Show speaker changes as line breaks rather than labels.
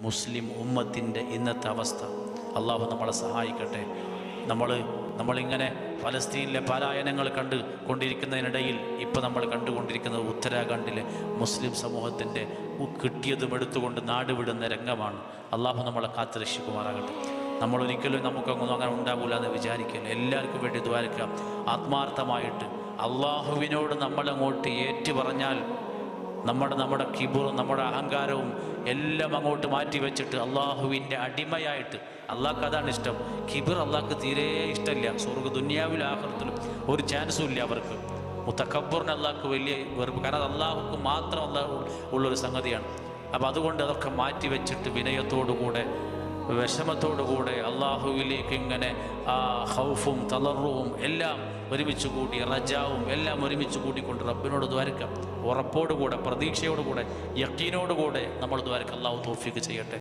മുസ്ലിം ഉമ്മത്തിൻ്റെ ഇന്നത്തെ അവസ്ഥ. അള്ളാഹു നമ്മളെ സഹായിക്കട്ടെ. നമ്മളിങ്ങനെ ഫലസ്തീനിലെ പലായനങ്ങൾ കൊണ്ടിരിക്കുന്നതിനിടയിൽ ഇപ്പോൾ നമ്മൾ കണ്ടുകൊണ്ടിരിക്കുന്നത് ഉത്തരാഖണ്ഡിലെ മുസ്ലിം സമൂഹത്തിൻ്റെ കിട്ടിയതും എടുത്തുകൊണ്ട് നാടുവിടുന്ന രംഗമാണ്. അള്ളാഹു നമ്മളെ കാത്തുരക്ഷിക്കുമാറാകട്ടെ. നമ്മളൊരിക്കലും നമുക്കൊന്നും അങ്ങനെ ഉണ്ടാകില്ല എന്ന് വിചാരിക്കില്ല. എല്ലാവർക്കും വേണ്ടി ദ്വാരക്കാം ആത്മാർത്ഥമായിട്ട്. അള്ളാഹുവിനോട് നമ്മളങ്ങോട്ട് ഏറ്റു പറഞ്ഞാൽ നമ്മുടെ കിബറും നമ്മുടെ അഹങ്കാരവും എല്ലാം അങ്ങോട്ട് മാറ്റി വെച്ചിട്ട് അള്ളാഹുവിൻ്റെ അടിമയായിട്ട്, അള്ളാഹ്ക്ക് അതാണ് ഇഷ്ടം. കിബർ അള്ളാഹ്ക്ക് തീരെ ഇഷ്ടമില്ല. സ്വർഗ്ഗ ദുനിയാവിലും ആഖിറത്തിലും ഒരു ചാൻസും ഇല്ല അവർക്ക്. മുതക്കബ്ബറിന് അള്ളാഹ്ക്ക് വലിയ വെറുപ്പ്. കാരണം അത് അള്ളാഹുക്ക് മാത്രം അള്ളാഹു ഉള്ളൊരു സംഗതിയാണ്. അപ്പോൾ അതുകൊണ്ട് അതൊക്കെ മാറ്റി വെച്ചിട്ട് വിനയത്തോടുകൂടെ വിഷമത്തോടുകൂടെ അള്ളാഹുവിലേക്ക് ഇങ്ങനെ ആ ഖൗഫും തളർറുവും എല്ലാം ഒരുമിച്ച് കൂടി, റജാവും എല്ലാം ഒരുമിച്ച് കൂടിക്കൊണ്ട് റബ്ബിനോട് ദ്വാരക്കാം. ഉറപ്പോടുകൂടെ, പ്രതീക്ഷയോടുകൂടെ, യഖീനോടുകൂടെ നമ്മൾ ദ്വാരക്കാം. അള്ളാഹു തൗഫീഖ് ചെയ്യട്ടെ.